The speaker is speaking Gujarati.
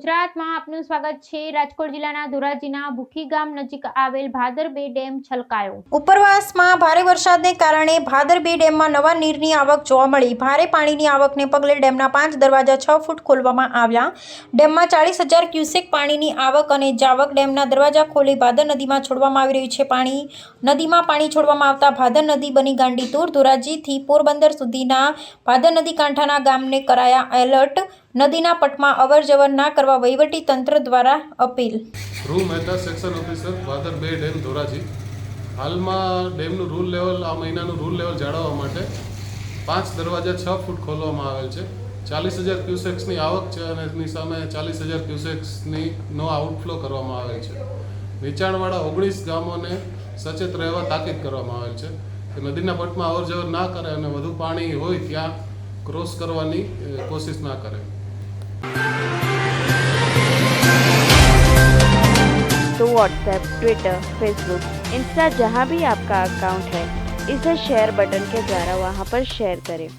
ગુજરાતમાં આપનું સ્વાગત છે। રાજકોટ જિલ્લાના ધોરાજીના ભૂખી ગામ નજીક આવેલ ભાદર 2 ડેમ છલકાયો। ઉપરવાસમાં ભારે વરસાદને કારણે ભાદર 2 ડેમમાં નવા નીરની આવક જોવા મળી। ભારે પાણીની આવકને પગલે ડેમના 5 દરવાજા 6 ફૂટ ખોલવામાં આવ્યા। ડેમમાં 40,000 ક્યુસેક પાણીની આવક અને જાવક ડેમના દરવાજા ખોલી ભાદર નદીમાં છોડવામાં આવી રહ્યું છે। નદીમાં પાણી છોડવામાં આવતા ભાદર નદી બની ગાંડીતુર। ધોરાજીથી પોરબંદર સુધીના ભાદર નદી કાંઠાના ગામને કરાયા એલર્ટ। નદીના પટમાં અવર જવર ના કરવા વહીવટી તંત્ર દ્વારા અપીલ। રૂ Mehta section officer Bhadar 2 dam Dhoraji. હાલમાં ડેમનું રૂલ લેવલ આ મહિનાનું રૂલ લેવલ જાળવવા માટે 5 દરવાજા 6 ફૂટ ખોલવામાં આવેલ છે। 40,000 ક્યુસેક્સની આવક છે અને એની સામે 40,000 ક્યુસેક્સની નો આઉટફ્લો કરવામાં આવેલ છે। નીચાણવાળા 19 ગામોને સચેત રહેવા તાકીદ કરવામાં આવેલ છે કે નદીના પટમાં અવર જવર ના કરે અને વધુ પાણી હોય ત્યાં ક્રોસ કરવાની કોશિश ના કરે। तो व्हाट्सएप, ट्विटर, फेसबुक, इंस्टा जहाँ भी आपका अकाउंट है इसे शेयर बटन के द्वारा वहाँ पर शेयर करें।